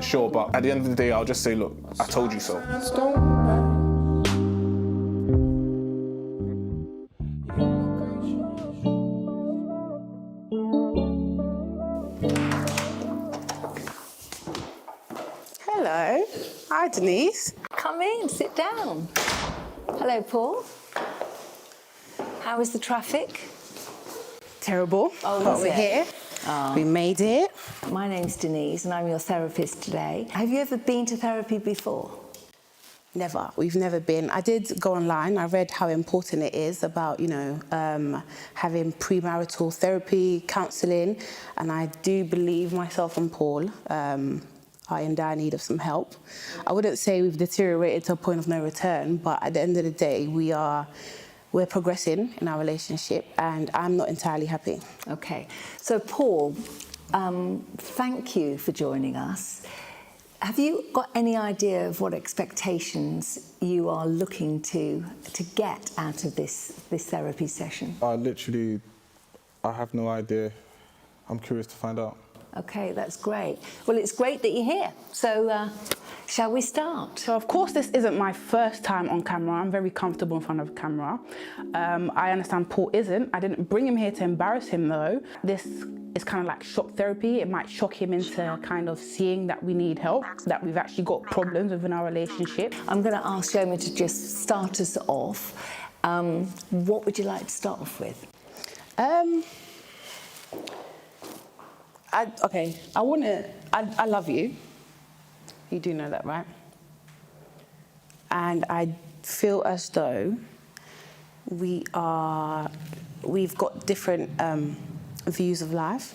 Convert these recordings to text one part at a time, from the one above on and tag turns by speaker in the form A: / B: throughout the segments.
A: Sure, but at the end of the day, I'll just say, look, I told you so.
B: Hello. Hi, Denise.
C: Come in, sit down. Hello, Paul. How was the traffic?
B: Terrible,
C: Oh,
B: but
C: was
B: we're
C: it?
B: here.
C: Oh.
B: We made it.
C: My name's Denise and I'm your therapist today. Have you ever been to therapy before?
B: Never. We've never been. I did go online. I read how important it is about, having premarital therapy, counselling, and I do believe myself and Paul are in dire need of some help. I wouldn't say we've deteriorated to a point of no return, but at the end of the day, we're progressing in our relationship, and I'm not entirely happy.
C: Okay. So, Paul, thank you for joining us. Have you got any idea of what expectations you are looking to get out of this therapy session?
A: I have no idea. I'm curious to find out.
C: Okay, that's great. Well, it's great that you're here. So, shall we start?
B: So, of course, this isn't my first time on camera. I'm very comfortable in front of a camera. I understand Paul isn't. I didn't bring him here to embarrass him, though. This is kind of like shock therapy. It might shock him into kind of seeing that we need help, that we've actually got problems within our relationship.
C: I'm going to ask Shoma to just start us off. What would you like to start off with? I love you. You do know that, right? And I feel as though we've got different views of life.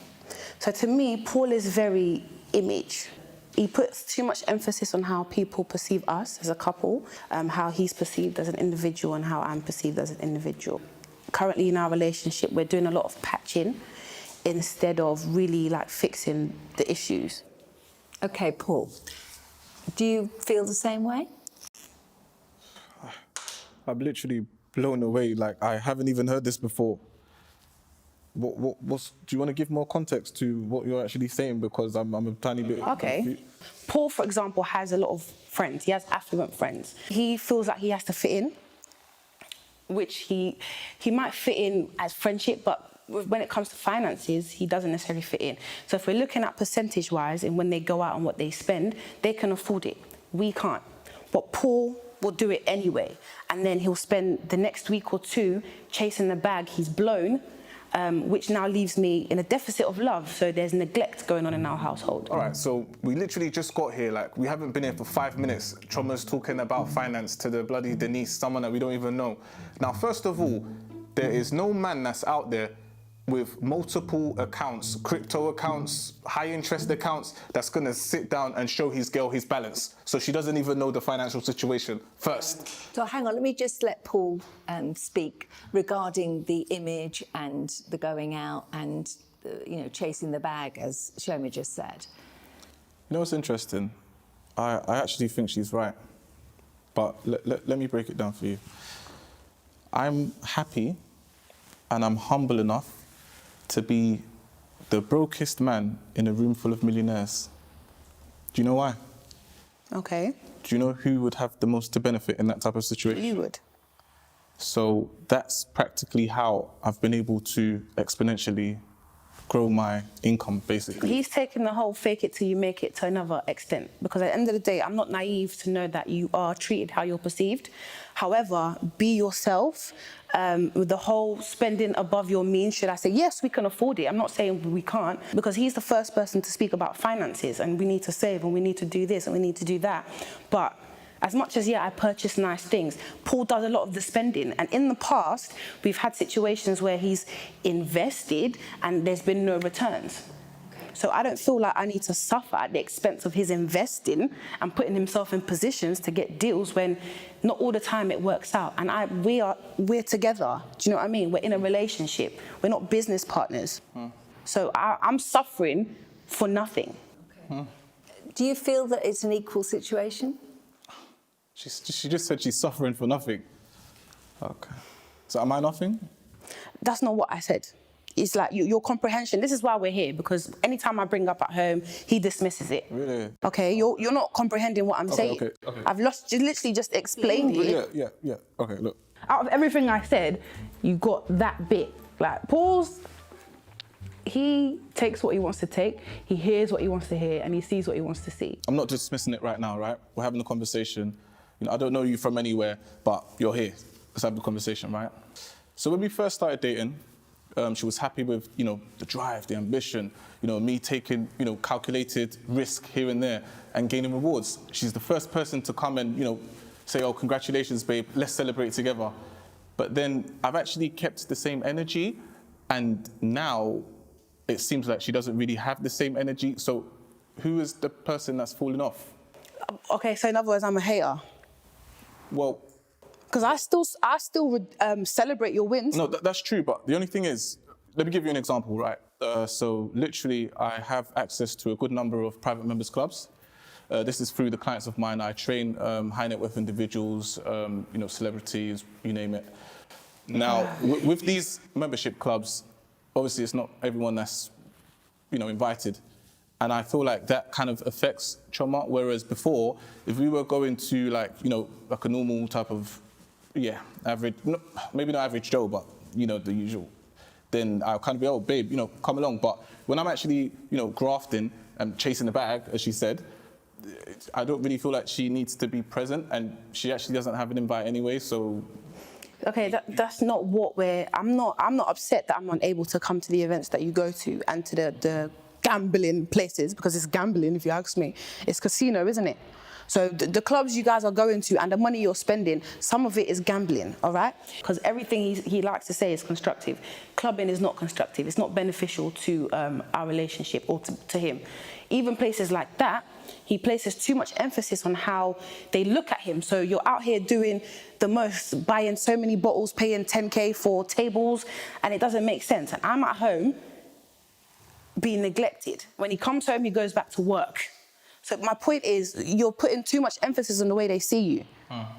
C: So to me, Paul is very image. He puts too much emphasis on how people perceive us as a couple, how he's perceived as an individual and how I'm perceived as an individual. Currently in our relationship, we're doing a lot of patching instead of really fixing the issues. Okay, Paul, do you feel the same way?
A: I'm literally blown away. I haven't even heard this before. Do you want to give more context to what you're actually saying? Because I'm a tiny bit confused.
B: Paul, for example, has a lot of friends. He has affluent friends. He feels like he has to fit in, which he might fit in as friendship, but when it comes to finances, he doesn't necessarily fit in. So if we're looking at percentage-wise and when they go out and what they spend, they can afford it. We can't. But Paul will do it anyway. And then he'll spend the next week or two chasing the bag he's blown, which now leaves me in a deficit of love. So there's neglect going on in our household.
A: All right, so we literally just got here. We haven't been here for 5 minutes. Choma's talking about finance to the bloody Denise, someone that we don't even know. Now, first of all, there is no man that's out there with multiple accounts, crypto accounts, high interest accounts, that's gonna sit down and show his girl his balance. So she doesn't even know the financial situation first.
C: So hang on, let me just let Paul speak regarding the image and the going out and, chasing the bag, as Shoma just said.
A: You know what's interesting? I actually think she's right. But let me break it down for you. I'm happy and I'm humble enough to be the brokest man in a room full of millionaires. Do you know why?
B: Okay.
A: Do you know who would have the most to benefit in that type of situation?
B: You would.
A: So that's practically how I've been able to exponentially grow my income, basically.
B: He's taken the whole fake it till you make it to another extent, because at the end of the day, I'm not naive to know that you are treated how you're perceived. However, be yourself. With the whole spending above your means, should I say, yes, we can afford it. I'm not saying we can't, because he's the first person to speak about finances and we need to save and we need to do this and we need to do that. But as much as, I purchase nice things, Paul does a lot of the spending. And in the past, we've had situations where he's invested and there's been no returns. So I don't feel like I need to suffer at the expense of his investing and putting himself in positions to get deals when not all the time it works out. And we're together. Do you know what I mean? We're in a relationship. We're not business partners. So I'm suffering for nothing.
C: Okay. Do you feel that it's an equal situation?
A: She just said she's suffering for nothing. Okay. So am I nothing?
B: That's not what I said. it's like your comprehension. This is why we're here, because anytime I bring up at home, he dismisses it.
A: Really?
B: Okay, you're not comprehending what I'm saying.
A: Okay.
B: I've literally just explained it.
A: Yeah. Okay, look.
D: Out of everything I said, you got that bit. Like, Paul's, he takes what he wants to take, he hears what he wants to hear, and he sees what he wants to see.
A: I'm not dismissing it right now, right? We're having a conversation. You know, I don't know you from anywhere, but you're here. Let's have the conversation, right? So when we first started dating, she was happy with, you know, the drive, the ambition, you know, me taking, you know, calculated risk here and there and gaining rewards. She's the first person to come and, you know, say, oh, congratulations, babe, let's celebrate together. But then I've actually kept the same energy, and now it seems like she doesn't really have the same energy. So who is the person that's falling off?
B: Okay, so in other words, I'm a hater.
A: Well,
B: because I still celebrate your wins.
A: no, that's true. But the only thing is, let me give you an example, right? So literally, I have access to a good number of private members clubs. This is through the clients of mine. I train high net worth individuals, you know, celebrities, you name it. Now, with these membership clubs, obviously it's not everyone that's, you know, invited. And I feel like that kind of affects trauma. Whereas before, if we were going to like, you know, like a normal type of, average, maybe not average Joe, but, you know, the usual, then I'll kind of be, oh, babe, you know, come along. But when I'm actually, you know, grafting and chasing the bag, as she said, I don't really feel like she needs to be present, and she actually doesn't have an invite anyway, so.
B: Okay, that's not what I'm not upset that I'm unable to come to the events that you go to and to the gambling places, because it's gambling, if you ask me. It's casino, isn't it? So the clubs you guys are going to and the money you're spending, some of it is gambling, all right? Because everything he likes to say is constructive. Clubbing is not constructive. It's not beneficial to our relationship or to him. Even places like that, he places too much emphasis on how they look at him. So you're out here doing the most, buying so many bottles, paying 10K for tables, and it doesn't make sense. And I'm at home being neglected. When he comes home, he goes back to work. So my point is, you're putting too much emphasis on the way they see you.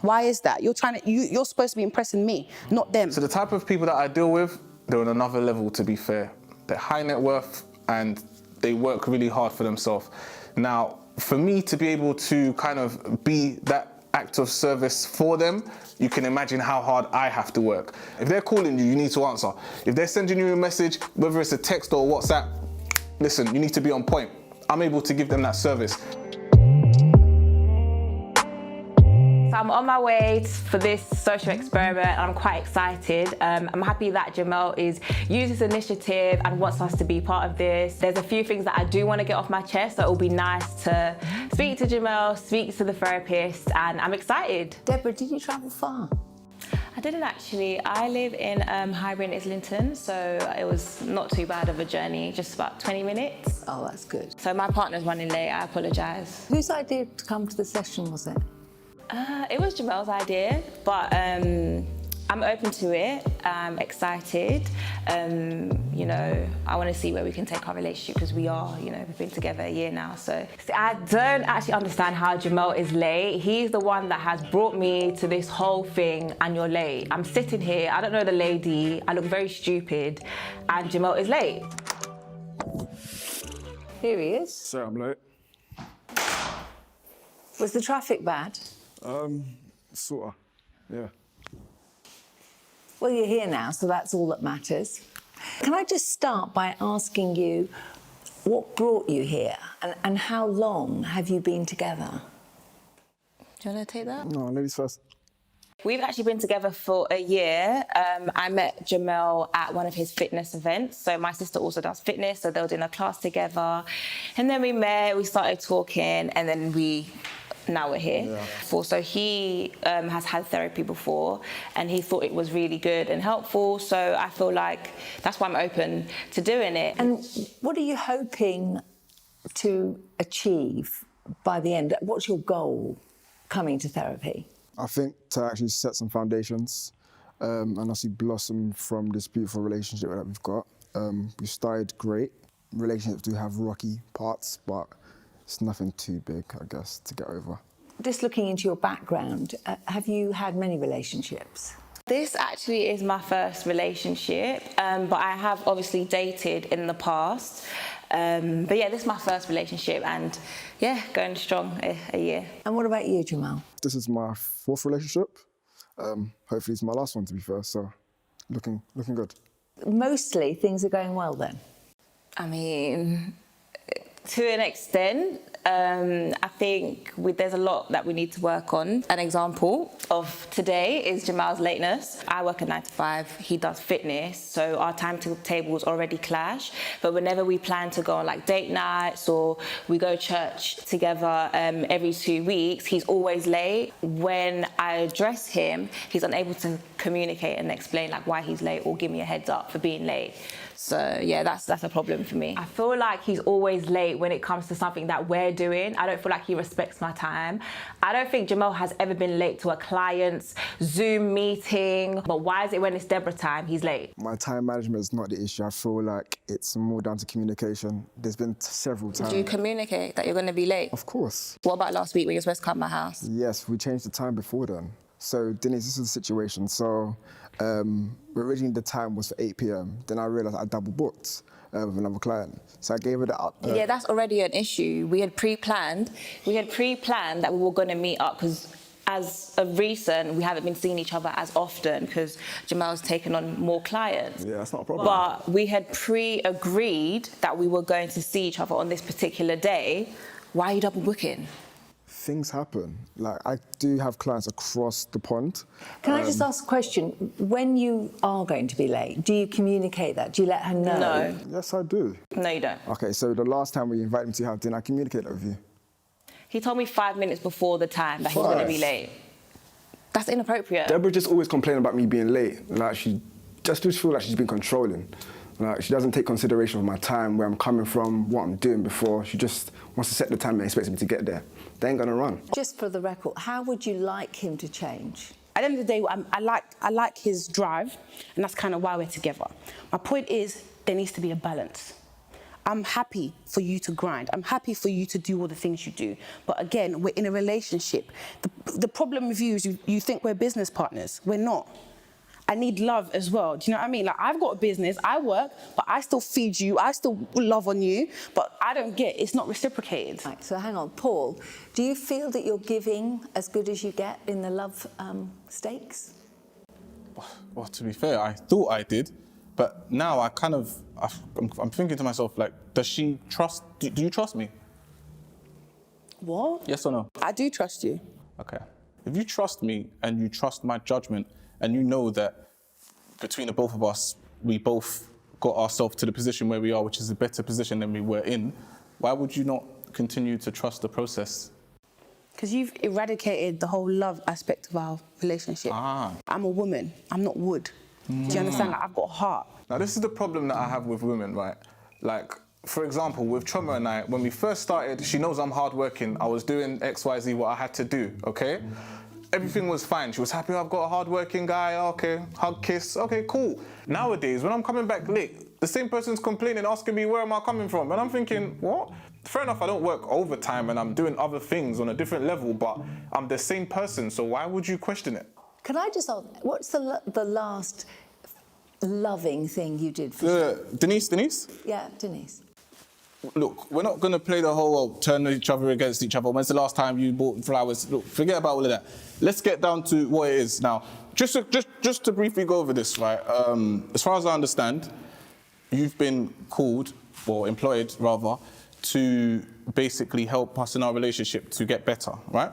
B: Why is that? You're supposed to be impressing me, not them.
A: So the type of people that I deal with, they're on another level, to be fair. They're high net worth and they work really hard for themselves. Now, for me to be able to kind of be that act of service for them, you can imagine how hard I have to work. If they're calling you, you need to answer. If they're sending you a message, whether it's a text or WhatsApp, listen, you need to be on point. I'm able to give them that service.
E: So I'm on my way for this social experiment and I'm quite excited. I'm happy that Jamel is using this initiative and wants us to be part of this. There's a few things that I do want to get off my chest, so it will be nice to speak to Jamel, speak to the therapist, and I'm excited.
F: Deborah, did you travel far?
E: I didn't actually. I live in Highbury and Islington, so it was not too bad of a journey, just about 20 minutes.
F: Oh, that's good.
E: So my partner's running late, I apologise.
F: Whose idea to come to the session was it?
E: It was Jamel's idea, but I'm open to it. I'm excited. You know, I want to see where we can take our relationship, because we are, you know, we've been together a year now. So I don't actually understand how Jamel is late. He's the one that has brought me to this whole thing, and you're late. I'm sitting here, I don't know the lady, I look very stupid, and Jamel is late.
F: Here he is.
G: Sorry, I'm late.
F: Was the traffic bad?
G: Sorta, yeah.
F: Well, you're here now, so that's all that matters. Can I just start by asking you what brought you here, and how long have you been together?
E: Do you want to take that?
G: No, ladies first.
E: We've actually been together for a year. I met Jamel at one of his fitness events. So my sister also does fitness, so they were doing a class together. And then we met, we started talking, and then now we're here. Yeah. So he has had therapy before, and he thought it was really good and helpful. So I feel like that's why I'm open to doing it.
F: And what are you hoping to achieve by the end? What's your goal coming to therapy?
G: I think to actually set some foundations and obviously blossom from this beautiful relationship that we've got. We started great. Relationships do have rocky parts, but it's nothing too big, I guess, to get over.
F: Just looking into your background, have you had many relationships?
E: This actually is my first relationship, but I have obviously dated in the past. But yeah, this is my first relationship, and yeah, going strong a year.
F: And what about you, Jamal?
G: This is my 4th relationship. Hopefully it's my last one, to be fair, so looking good.
F: Mostly things are going well then.
E: I mean, to an extent, I think there's a lot that we need to work on. An example of today is Jamal's lateness. I work a 9 to 5, he does fitness, so our timetables already clash. But whenever we plan to go on like date nights or we go church together every 2 weeks, he's always late. When I address him, he's unable to communicate and explain like why he's late or give me a heads up for being late. So yeah, that's a problem for me.
D: I feel like he's always late when it comes to something that we're doing. I don't feel like he respects my time. I don't think Jamal has ever been late to a client's Zoom meeting. But why is it when it's Deborah time, he's late?
G: My time management is not the issue. I feel like it's more down to communication. There's been several times.
E: Do you communicate that you're going to be late?
G: Of course.
E: What about last week when you were supposed to come to my house?
G: Yes, we changed the time before then. So, Denise, this is the situation. So, originally the time was for 8 p.m. Then I realised I double booked with another client. So I gave her the
E: Yeah, that's already an issue. We had pre-planned that we were going to meet up because as of recent, we haven't been seeing each other as often because Jamal's taken on more clients.
G: Yeah, that's not a problem.
E: But we had pre-agreed that we were going to see each other on this particular day. Why are you double booking?
G: Things happen. Like, I do have clients across the pond.
F: Can I just ask a question? When you are going to be late, do you communicate that? Do you let her know?
E: No.
G: Yes, I do.
E: No, you don't.
G: Okay, so the last time we invited me to have dinner, I communicated that with you.
E: He told me 5 minutes before the time that he was going to be late. That's inappropriate.
G: Deborah just always complaining about me being late. Like, she just feel like she's been controlling. Like, she doesn't take consideration of my time, where I'm coming from, what I'm doing before. She just wants to set the time and expects me to get there. They ain't gonna run.
F: Just for the record, how would you like him to change?
B: At the end of the day, I like his drive, and that's kind of why we're together. My point is, there needs to be a balance. I'm happy for you to grind. I'm happy for you to do all the things you do. But again, we're in a relationship. The problem with you is you think we're business partners. We're not. I need love as well. Do you know what I mean? Like, I've got a business, I work, but I still feed you, I still love on you, but I don't get, it's not reciprocated.
F: Right, so hang on, Paul, do you feel that you're giving as good as you get in the love stakes?
A: Well, to be fair, I thought I did, but now I'm thinking to myself, like, does she trust, do you trust me?
B: What?
A: Yes or no?
B: I do trust you.
A: Okay. If you trust me and you trust my judgment and you know that between the both of us, we both got ourselves to the position where we are, which is a better position than we were in, why would you not continue to trust the process?
B: Because you've eradicated the whole love aspect of our relationship. I'm a woman, I'm not wood. Do you understand? Like, I've got a heart.
A: Now, this is the problem that I have with women, right? Like, for example, with Choma and I, when we first started, she knows I'm hardworking. I was doing X, Y, Z, what I had to do, okay? Everything was fine. She was happy I've got a hardworking guy, okay, hug, kiss, okay, cool. Nowadays, when I'm coming back late, the same person's complaining, asking me where am I coming from? And I'm thinking, what? Fair enough, I don't work overtime and I'm doing other things on a different level, but I'm the same person, so why would you question it?
F: Can I just ask, what's the last loving thing you did for
A: Denise?
F: Yeah, Denise.
A: Look, we're not going to play the whole turn each other against each other. When's the last time you bought flowers? Look, forget about all of that. Let's get down to what it is now. Just to briefly go over this, right? As far as I understand, you've been called, or employed rather, to basically help us in our relationship to get better, right?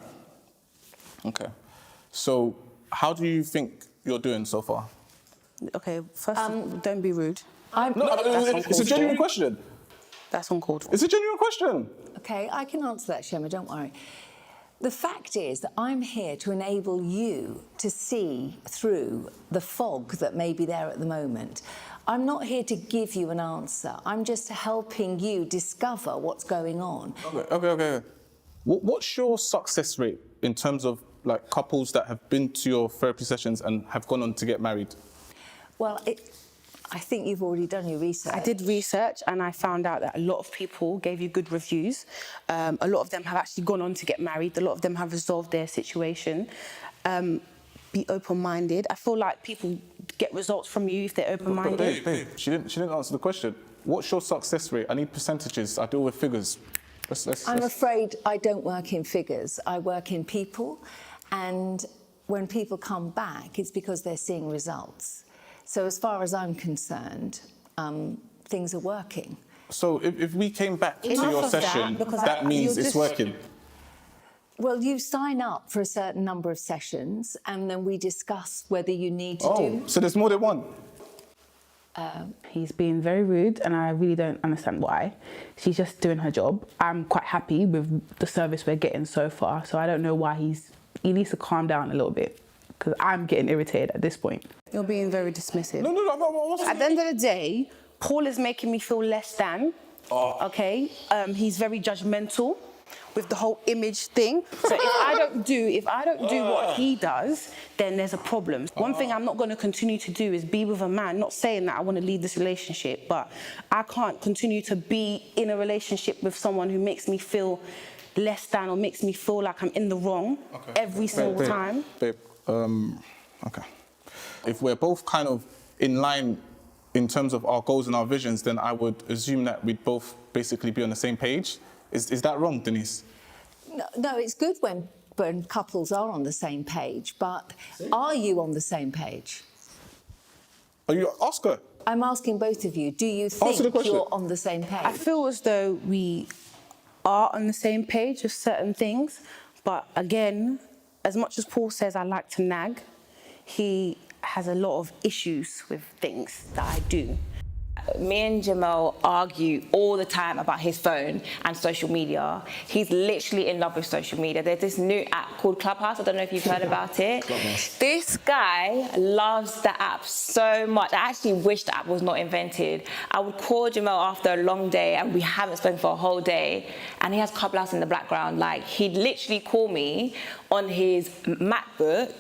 A: Okay. So how do you think you're doing so far?
B: Okay, first, don't be rude.
A: It's a genuine question.
B: That's uncalled for.
A: It's a genuine question.
F: Okay, I can answer that, Shema, don't worry. The fact is that I'm here to enable you to see through the fog that may be there at the moment. I'm not here to give you an answer. I'm just helping you discover what's going on.
A: Okay. What's your success rate in terms of like couples that have been to your therapy sessions and have gone on to get married?
F: Well, I think you've already done your research.
B: I did research and I found out that a lot of people gave you good reviews. A lot of them have actually gone on to get married. A lot of them have resolved their situation. be open-minded. I feel like people get results from you if they're open-minded.
A: Babe, she didn't answer the question. What's your success rate? I need percentages. I deal with figures.
F: I'm afraid I don't work in figures. I work in people, and when people come back, it's because they're seeing results. So as far as I'm concerned, things are working.
A: So if we came back to
B: Enough
A: your
B: of that,
A: session,
B: because
A: that means
B: you're
A: it's
B: just-
A: working.
F: Well, you sign up for a certain number of sessions, and then we discuss whether you need to do...
A: Oh, so there's more than one?
B: He's being very rude and I really don't understand why. She's just doing her job. I'm quite happy with the service we're getting so far, so I don't know why he needs to calm down a little bit, because I'm getting irritated at this point. You're being very dismissive.
A: No.
B: At the end of the day, Paul is making me feel less than, okay? He's very judgmental with the whole image thing. So if I don't do what he does, then there's a problem. One thing I'm not going to continue to do is be with a man, not saying that I want to leave this relationship, but I can't continue to be in a relationship with someone who makes me feel less than or makes me feel like I'm in the wrong every single time.
A: Babe, okay. If we're both kind of in line in terms of our goals and our visions, then I would assume that we'd both basically be on the same page. Is that wrong, Denise?
F: No, it's good when couples are on the same page, but are you on the same page?
A: Are you ask her?
F: I'm asking both of you, do you
A: Answer the
F: think
A: question.
F: you're on the same page?
B: I feel as though we are on the same page with certain things, but again, as much as Paul says I like to nag, he has a lot of issues with things that I do.
E: Me and Jamel argue all the time about his phone and social media. He's literally in love with social media. There's this new app called Clubhouse. I don't know if you've heard about it. This guy loves the app so much. I actually wish the app was not invented. I would call Jamel after a long day and we haven't spoken for a whole day, and he has Clubhouse in the background. Like, he'd literally call me on his MacBook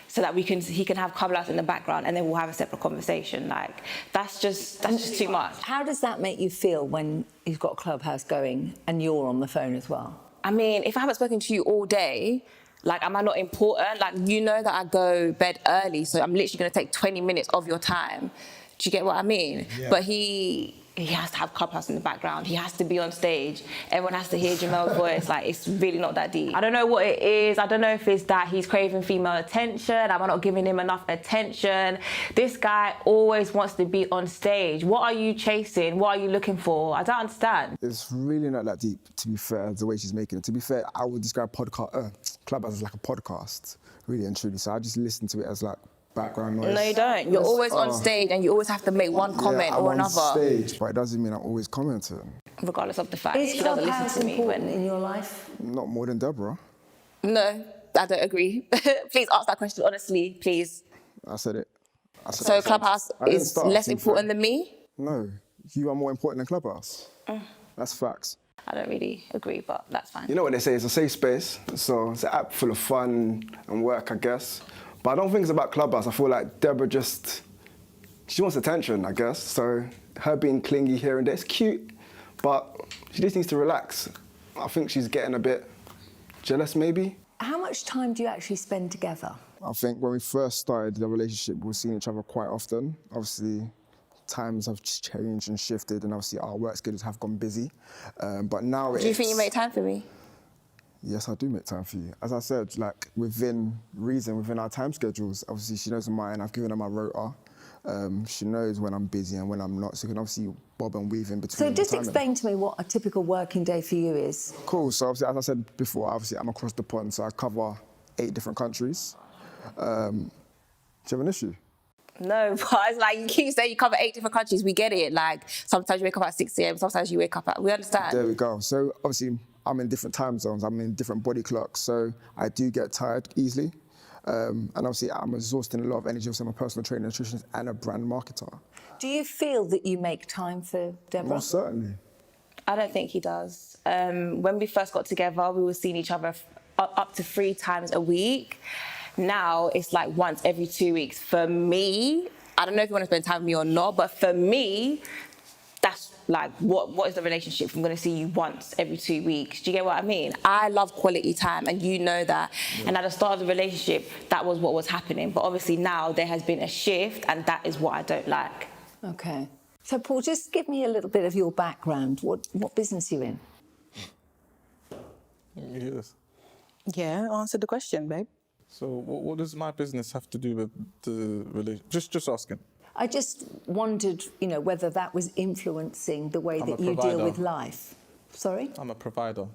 E: so that he can have Clubhouse in the background, and then we'll have a separate conversation. Like, that's just too much.
F: How does that make you feel when you've got Clubhouse going and you're on the phone as well?
E: I mean, if I haven't spoken to you all day, like, am I not important? Like, you know that I go bed early, so I'm literally going to take 20 minutes of your time. Do you get what I mean? Yeah. But he has to have Clubhouse in the background. He has to be on stage. Everyone has to hear Jamel's voice. Like, it's really not that deep. I don't know what it is. I don't know if it's that he's craving female attention. Am I not giving him enough attention? This guy always wants to be on stage. What are you chasing? What are you looking for? I don't understand.
G: It's really not that deep, to be fair, the way she's making it. To be fair, I would describe Clubhouse as like a podcast, really and truly. So I just listen to it as like background noise.
E: No, you don't. You're always on stage and you always have to make one comment or another.
G: I'm on stage, but it doesn't mean I'm always commenting.
E: Regardless of the fact
F: Is
E: he doesn't
F: Clubhouse
E: listen to me.
F: important in your life?
G: Not more than Deborah.
E: No, I don't agree. Please ask that question honestly, please.
G: I said it.
E: So Clubhouse is less important than me?
G: No, you are more important than Clubhouse. That's facts.
E: I don't really agree, but that's fine.
H: You know what they say, it's a safe space, so it's an app full of fun and work, I guess. But I don't think it's about Clubhouse. I feel like Deborah she wants attention, I guess. So her being clingy here and there, it's cute, but she just needs to relax. I think she's getting a bit jealous, maybe.
F: How much time do you actually spend together?
G: I think when we first started the relationship, we were seeing each other quite often. Obviously, times have changed and shifted, and obviously our work schedules have gone busy. But now
E: Do you think you make time for me?
G: Yes, I do make time for you. As I said, like, within reason, within our time schedules, obviously she knows mine, I've given her my rota. She knows when I'm busy and when I'm not, so you can obviously bob and weave in between.
F: So just explain to me what a typical working day for you is.
G: Cool, so obviously, as I said before, obviously I'm across the pond, so I cover 8 different countries. Do you have an issue?
E: No, but it's like, you keep saying you cover 8 different countries, we get it. Like, sometimes you wake up at 6 a.m, sometimes you wake up at, we understand.
G: There we go. So obviously, I'm in different time zones, I'm in different body clocks, so I do get tired easily. And obviously, I'm exhausting a lot of energy. I'm a personal trainer, nutritionist, and a brand marketer.
F: Do you feel that you make time for Deborah?
G: Most certainly.
E: I don't think he does. When we first got together, we were seeing each other up to 3 times a week. Now, it's like once every 2 weeks. For me, I don't know if you want to spend time with me or not, but for me, that's like, what is the relationship? I'm going to see you once every 2 weeks. Do you get what I mean? I love quality time, and you know that. Yeah. And at the start of the relationship, that was what was happening. But obviously now there has been a shift, and that is what I don't like.
F: Okay. So Paul, just give me a little bit of your background. What business are you in?
A: Yes.
B: Yeah, answer the question, babe.
A: So what does my business have to do with the relationship? Just asking.
F: I just wondered, you know, whether that was influencing the way that you deal with life. Sorry?
A: I'm a provider.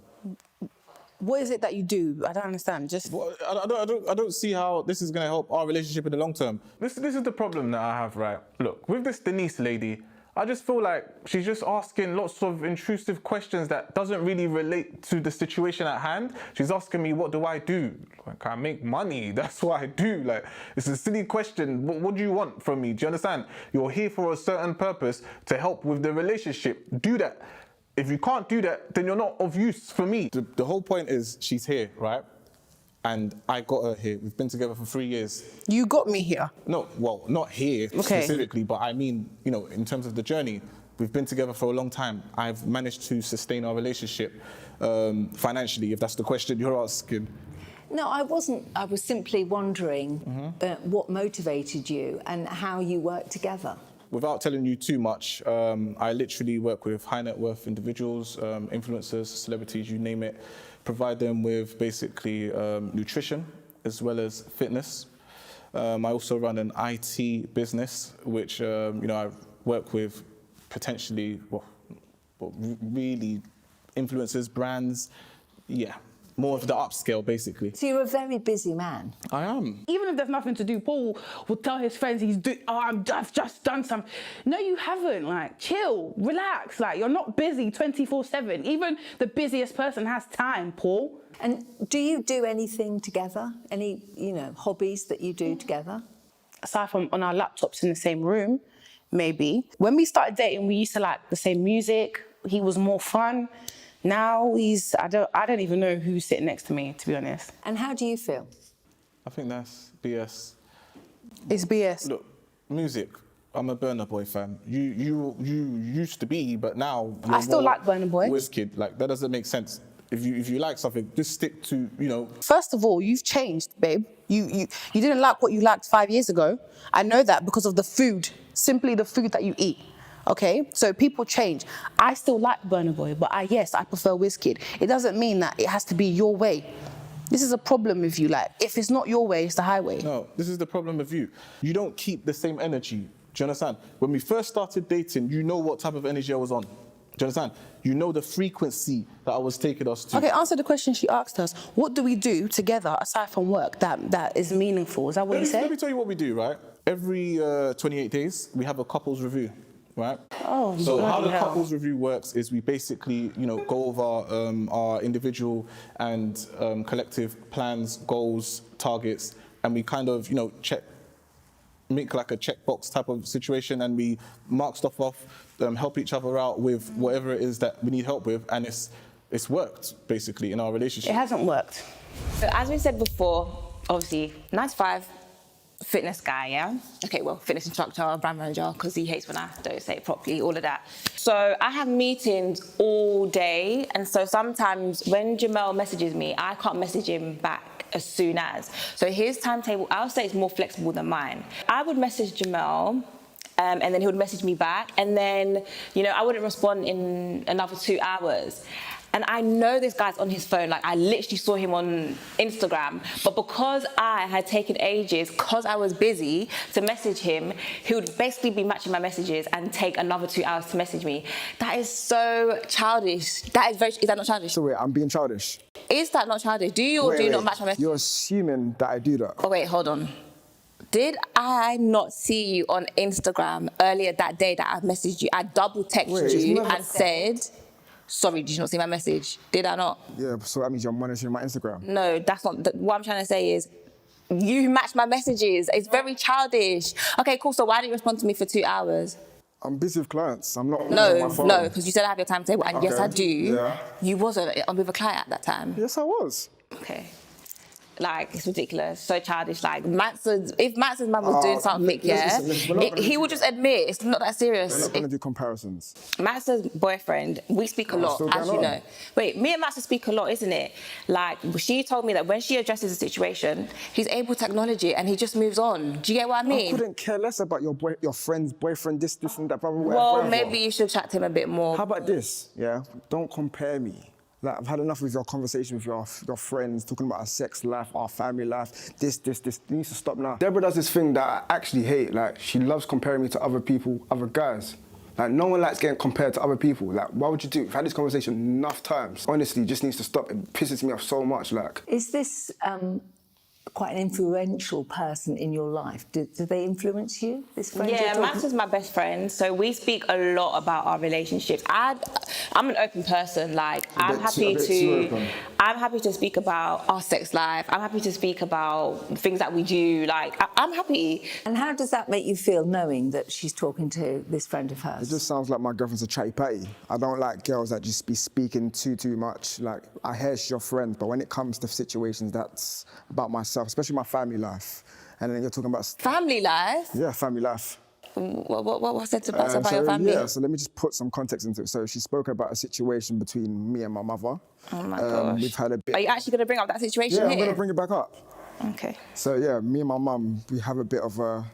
B: What is it that you do? I don't understand. Just
A: Well, I don't see how this is going to help our relationship in the long term. This is the problem that I have, right? Look, with this Denise lady, I just feel like she's just asking lots of intrusive questions that doesn't really relate to the situation at hand. She's asking me, what do I do? Like, I make money. That's what I do. Like, it's a silly question. What do you want from me? Do you understand? You're here for a certain purpose to help with the relationship. Do that. If you can't do that, then you're not of use for me. The whole point is she's here, right? And I got her here. We've been together for 3 years.
B: you got me here.
A: No, well, not here specifically, but I mean, you know, in terms of the journey, we've been together for a long time. I've managed to sustain our relationship financially, if that's the question you're asking.
F: No, I wasn't. I was simply wondering what motivated you and how you work together.
A: Without telling you too much, I literally work with high net worth individuals, influencers, celebrities, you name it, provide them with basically nutrition as well as fitness. I also run an IT business, which you know, I work with potentially, really influencers, brands, yeah. More of the upscale, basically.
F: So you're a very busy man.
A: I am.
B: Even if there's nothing to do, Paul will tell his friends I've just done some. No, you haven't. Like, chill, relax. Like, you're not busy 24/7. Even the busiest person has time, Paul.
F: And do you do anything together? Any, you know, hobbies that you do together?
B: Aside from on our laptops in the same room, maybe. When we started dating, we used to like the same music. He was more fun. Now I don't even know who's sitting next to me, to be honest.
F: And how do you feel?
A: I think that's BS.
B: It's BS.
A: Look, music. I'm a Burna Boy fan. You used to be, but now you're
B: I still
A: more
B: like Burna Boy.
A: Wizkid. Like, that doesn't make sense. If you like something, just stick to, you know.
B: First of all, you've changed, babe. You didn't like what you liked 5 years ago. I know that because of the food, simply the food that you eat. Okay, so people change. I still like Burna Boy, but I prefer Wizkid. It doesn't mean that it has to be your way. This is a problem with you. Like, if it's not your way, it's the highway.
A: No, this is the problem with you. You don't keep the same energy. Do you understand? When we first started dating, you know what type of energy I was on. Do you understand? You know the frequency that I was taking us to.
B: Okay, answer the question she asked us. What do we do together aside from work that is meaningful? Is that what you said?
A: Let me tell you what we do, right? Every 28 days, we have a couples review. Right?
B: Oh,
A: so how the
B: hell.
A: couples review works is we basically, you know, go over our individual and collective plans, goals, targets, and we kind of, you know, make like a checkbox type of situation, and we mark stuff off, help each other out with whatever it is that we need help with, and it's worked basically in our relationship.
B: It hasn't worked.
E: So as we said before, obviously 9 to 5. Fitness guy, yeah? Okay, well, fitness instructor, brand manager, because he hates when I don't say it properly, all of that. So I have meetings all day, and so sometimes when Jamel messages me, I can't message him back as soon as. So his timetable, I'll say it's more flexible than mine. I would message Jamel, and then he would message me back, and then, you know, I wouldn't respond in another 2 hours. And I know this guy's on his phone, like I literally saw him on Instagram, but because I had taken ages, because I was busy to message him, he would basically be matching my messages and take another 2 hours to message me. That is so childish. Is that not childish?
G: So wait, I'm being childish.
E: Is that not childish? Do you or do you not match my messages?
G: You're assuming that I do that.
E: Oh wait, hold on. Did I not see you on Instagram earlier that day that I messaged you? I double texted you and said, sorry, did you not see my message? Did I not?
G: Yeah, so that means you're monitoring my Instagram.
E: No, that's not. What I'm trying to say is, you match my messages. It's very childish. Okay, cool. So why didn't you respond to me for 2 hours?
G: I'm busy with clients. I'm not on my phone.
E: No, because you said I have your timetable, and yes, I do.
G: Yeah.
E: You wasn't with a client at that time.
G: Yes, I was.
E: Okay. Like, it's ridiculous. So childish. Like, if Max's mum was doing something, he would just admit it's not that serious.
G: We're not going to do comparisons.
E: Max's boyfriend, we speak a lot, as you know. Wait, me and Max speak a lot, isn't it? Like, she told me that when she addresses a situation, he's able to acknowledge it and he just moves on. Do you get what I mean?
G: I couldn't care less about your friend's boyfriend, this and that.
E: Well, maybe you should chat to him a bit more.
G: How about this? Yeah, don't compare me. Like, I've had enough with your conversation with your friends, talking about our sex life, our family life, this. It needs to stop now.
H: Deborah does this thing that I actually hate. Like, she loves comparing me to other people, other guys. Like, no one likes getting compared to other people. Like, why would you do it? We've had this conversation enough times. Honestly, it just needs to stop. It pisses me off so much, like.
F: Is this quite an influential person in your life? Do they influence you, this friend?
E: Yeah, Max is my best friend, so we speak a lot about our relationships. I'm an open person. Like, I'm happy to speak about our sex life. I'm happy to speak about things that we do. Like, I'm happy.
F: And how does that make you feel, knowing that she's talking to this friend of hers?
G: It just sounds like my girlfriend's a chatty patty. I don't like girls that just be speaking too much. Like, I hear she's your friend, but when it comes to situations that's about myself, especially my family life, and then you're talking about...
E: Family life?
G: Yeah, family life.
E: What's that about your family?
G: Yeah, so let me just put some context into it. So she spoke about a situation between me and my mother.
E: Oh my gosh.
G: We've had a bit...
E: Are you actually going to bring up that situation
G: here? Yeah,
E: here?
G: I'm going to bring it back up.
E: Okay.
G: So yeah, me and my mum, we have a bit of a,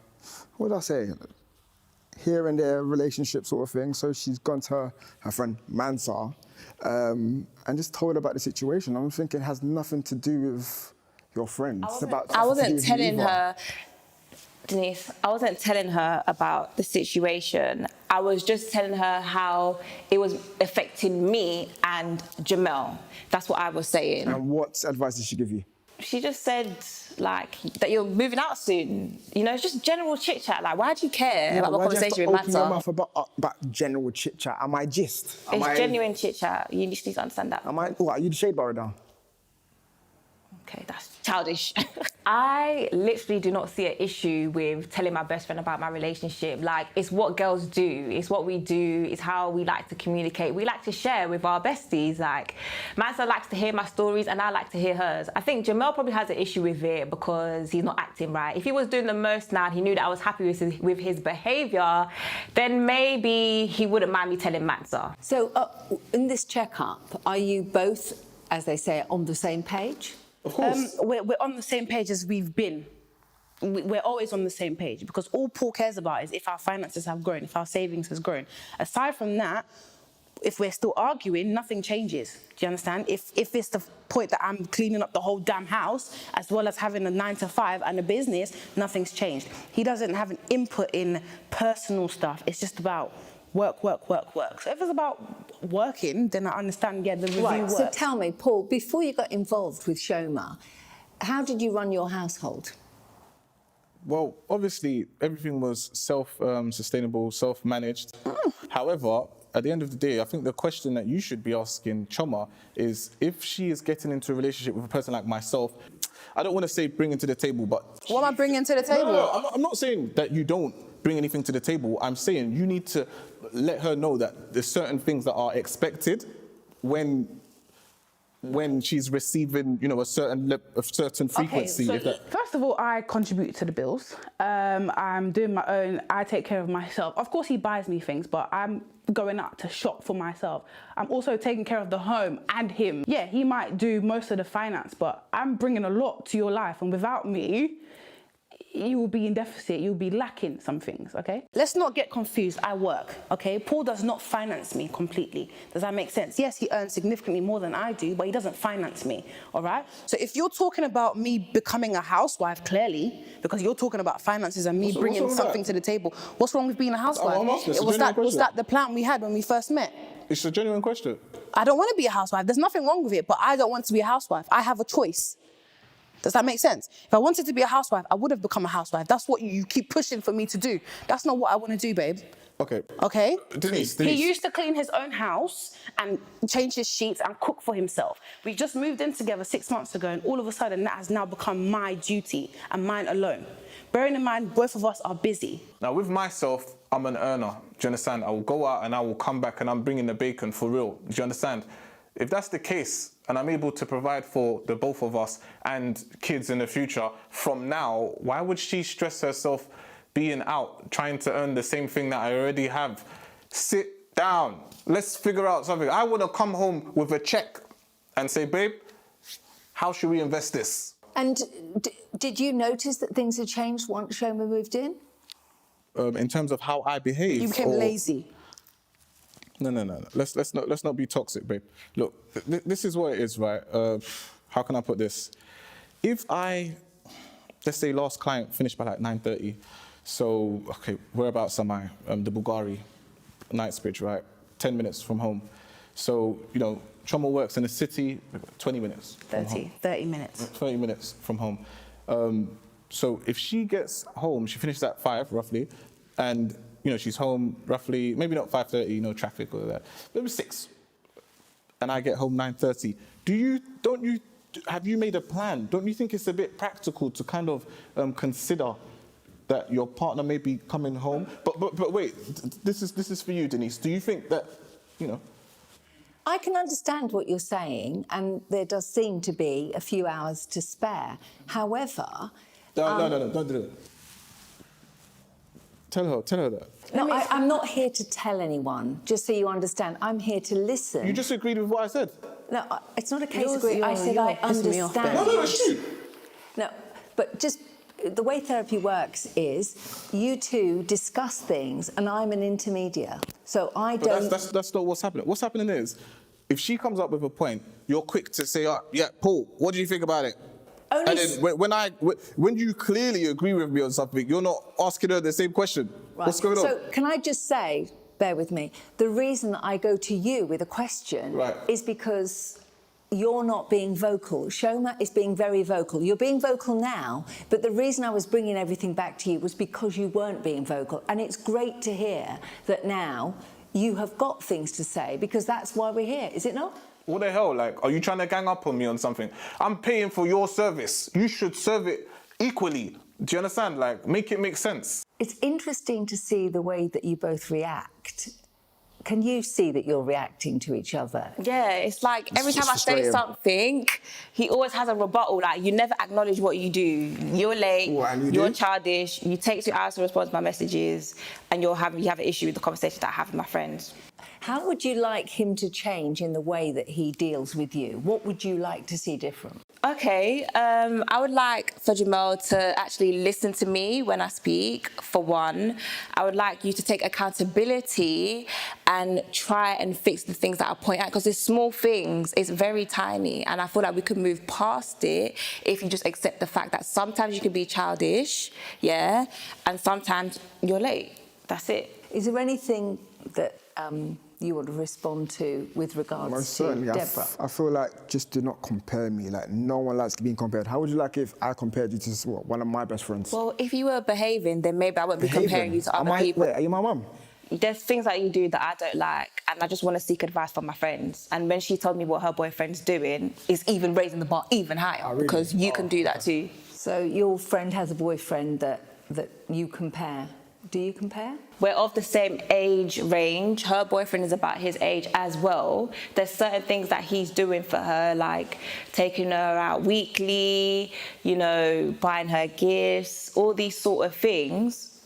G: what did I say? Here and there relationship sort of thing. So she's gone to her friend Mansa and just told her about the situation. I'm thinking it has nothing to do with your friend.
E: I wasn't telling her, Denise, I wasn't telling her about the situation. I was just telling her how it was affecting me and Jamel. That's what I was saying.
G: And what advice did she give you?
E: She just said, like, that you're moving out soon. You know, it's just general chit-chat. Like, why do you care about my conversation with Mansa?
G: Why do you have to open your mouth about general chit-chat? Am I gist?
E: It's genuine chit-chat. You just need to understand that.
G: Are you the shade bar now?
E: Okay, that's childish. I literally do not see an issue with telling my best friend about my relationship. Like, it's what girls do. It's what we do. It's how we like to communicate. We like to share with our besties. Like, Mansa likes to hear my stories and I like to hear hers. I think Jamel probably has an issue with it because he's not acting right. If he was doing the most now and he knew that I was happy with his behaviour, then maybe he wouldn't mind me telling Mansa.
F: So, in this checkup, are you both, as they say, on the same page?
A: Of course.
B: We're on the same page as we've been. We're always on the same page because all Paul cares about is if our finances have grown, if our savings has grown. Aside from that, if we're still arguing, nothing changes. Do you understand? If it's the point that I'm cleaning up the whole damn house, as well as having a 9-to-5 and a business, nothing's changed. He doesn't have an input in personal stuff. It's just about work. So if it's about working, then I understand, the review works.
F: So tell me, Paul, before you got involved with Shoma, how did you run your household?
A: Well, obviously, everything was self-sustainable, self-managed. However, at the end of the day, I think the question that you should be asking Choma is if she is getting into a relationship with a person like myself, I don't want to say bring into the table, but...
B: What am I bringing to the table?
A: No, I'm not saying that you don't bring anything to the table. I'm saying you need to let her know that there's certain things that are expected when she's receiving, a certain frequency.
B: Okay, so first of all, I contribute to the bills. I'm doing my own. I take care of myself. Of course, he buys me things, but I'm going out to shop for myself. I'm also taking care of the home and him. Yeah, he might do most of the finance, but I'm bringing a lot to your life, and without me, you will be in deficit, you'll be lacking some things, okay? Let's not get confused, I work, okay? Paul does not finance me completely. Does that make sense? Yes, he earns significantly more than I do, but he doesn't finance me, all right? So if you're talking about me becoming a housewife, clearly, because you're talking about finances and me bringing something to the table, what's wrong with being a housewife? Was that the plan we had when we first met?
A: It's a genuine question.
B: I don't want to be a housewife. There's nothing wrong with it, but I don't want to be a housewife. I have a choice. Does that make sense? If I wanted to be a housewife, I would have become a housewife. That's what you keep pushing for me to do. That's not what I want to do, babe.
A: Okay.
B: Okay?
A: Denise.
B: He used to clean his own house and change his sheets and cook for himself. We just moved in together 6 months ago, and all of a sudden that has now become my duty and mine alone. Bearing in mind, both of us are busy.
A: Now, with myself, I'm an earner. Do you understand? I will go out and I will come back and I'm bringing the bacon for real. Do you understand? If that's the case, and I'm able to provide for the both of us and kids in the future from now, why would she stress herself being out, trying to earn the same thing that I already have? Sit down. Let's figure out something. I want to come home with a check and say, babe, how should we invest this?
F: And did you notice that things had changed once Shoma moved in?
A: In terms of how I behave.
B: You became lazy.
A: No. Let's not be toxic, babe. Look, this is what it is, right? How can I put this? If let's say last client finished by like 9:30, so, okay, whereabouts am I? The Bulgari, Knightsbridge, right? 10 minutes from home. So, you know, Choma works in the city, 20 minutes.
B: 30 minutes.
A: 30 minutes from home. So if she gets home, she finishes at 5 roughly, and you know she's home roughly, maybe not 5:30, you know, traffic or that, maybe 6, and I get home 9:30. Have you made a plan? Don't you think it's a bit practical to kind of consider that your partner may be coming home? But wait, this is for you, Denise. Do you think that, you know?
F: I can understand what you're saying, and there does seem to be a few hours to spare. However...
A: No, don't do it. Tell her that.
F: No, I'm not here to tell anyone, just so you understand. I'm here to listen.
A: You just agreed with what I said.
F: No, it's not a case of agree. I said I understand.
A: No, it's you.
F: No, but just the way therapy works is you two discuss things, and I'm an intermediary. So I don't...
A: That's not what's happening. What's happening is, if she comes up with a point, you're quick to say, yeah, Paul, what do you think about it? And then when you clearly agree with me on something, you're not asking her the same question. Right. What's going on?
F: So can I just say, bear with me, the reason that I go to you with a question is because you're not being vocal. Shoma is being very vocal. You're being vocal now, but the reason I was bringing everything back to you was because you weren't being vocal. And it's great to hear that now you have got things to say, because that's why we're here, is it not?
A: What the hell? Like, are you trying to gang up on me on something? I'm paying for your service. You should serve it equally. Do you understand? Like, make it make sense.
F: It's interesting to see the way that you both react. Can you see that you're reacting to each other?
E: Yeah, it's like every time I say something, he always has a rebuttal. Like, you never acknowledge what you do. You're late, you're childish, you take 2 hours to respond to my messages, and you have an issue with the conversation that I have with my friends.
F: How would you like him to change in the way that he deals with you? What would you like to see different?
E: Okay, I would like for Jamal to actually listen to me when I speak, for one. I would like you to take accountability and try and fix the things that I point out, because it's small things, it's very tiny, and I feel like we could move past it if you just accept the fact that sometimes you can be childish, yeah, and sometimes you're late. That's it.
F: Is there anything that you want to respond to with regards to Deborah?
G: I feel like just do not compare me. Like, no one likes being compared. How would you like if I compared you to one of my best friends?
E: Well, if you were behaving, then maybe I wouldn't be comparing you to other people.
G: Wait, are you my mum?
E: There's things that you do that I don't like, and I just want to seek advice from my friends. And when she told me what her boyfriend's doing, is even raising the bar even higher, because you can do that too.
F: So your friend has a boyfriend that you compare. Do you compare?
E: We're of the same age range. Her boyfriend is about his age as well. There's certain things that he's doing for her, like taking her out weekly, you know, buying her gifts, all these sort of things.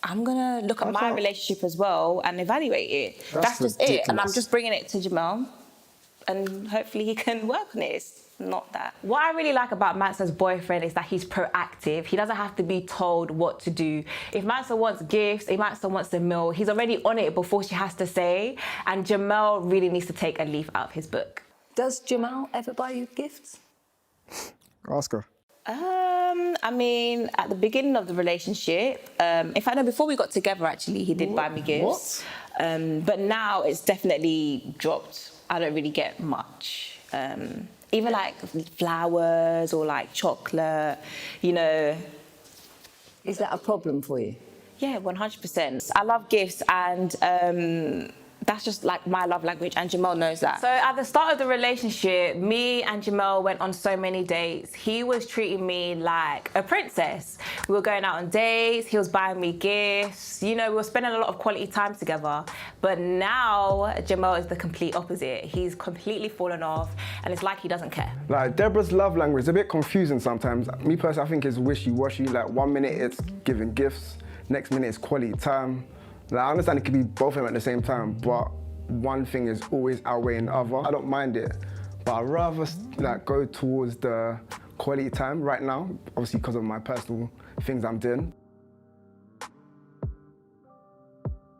E: I'm gonna look at my relationship as well and evaluate it. That's just it. And I'm just bringing it to Jamal, and hopefully he can work on it. It's not that. What I really like about Mansa's boyfriend is that he's proactive. He doesn't have to be told what to do. If Mansa wants gifts, if Mansa wants a meal, he's already on it before she has to say. And Jamal really needs to take a leaf out of his book.
F: Does Jamal ever buy you gifts?
G: Ask her.
E: I mean, at the beginning of the relationship, in fact, no, before we got together, actually, he did buy me gifts. But now it's definitely dropped. I don't really get much. Even like flowers or like chocolate, you know.
F: Is that a problem for you?
E: Yeah, 100%. I love gifts, and that's just like my love language, and Jamel knows that.
D: So at the start of the relationship, me and Jamel went on so many dates. He was treating me like a princess. We were going out on dates, he was buying me gifts, you know, we were spending a lot of quality time together. But now Jamel is the complete opposite. He's completely fallen off, and it's like he doesn't care.
H: Like, Deborah's love language is a bit confusing sometimes. Me personally, I think it's wishy-washy. Like, 1 minute it's giving gifts, next minute it's quality time. Like, I understand it could be both of them at the same time, but one thing is always outweighing the other. I don't mind it, but I'd rather like go towards the quality time right now, obviously because of my personal things I'm doing.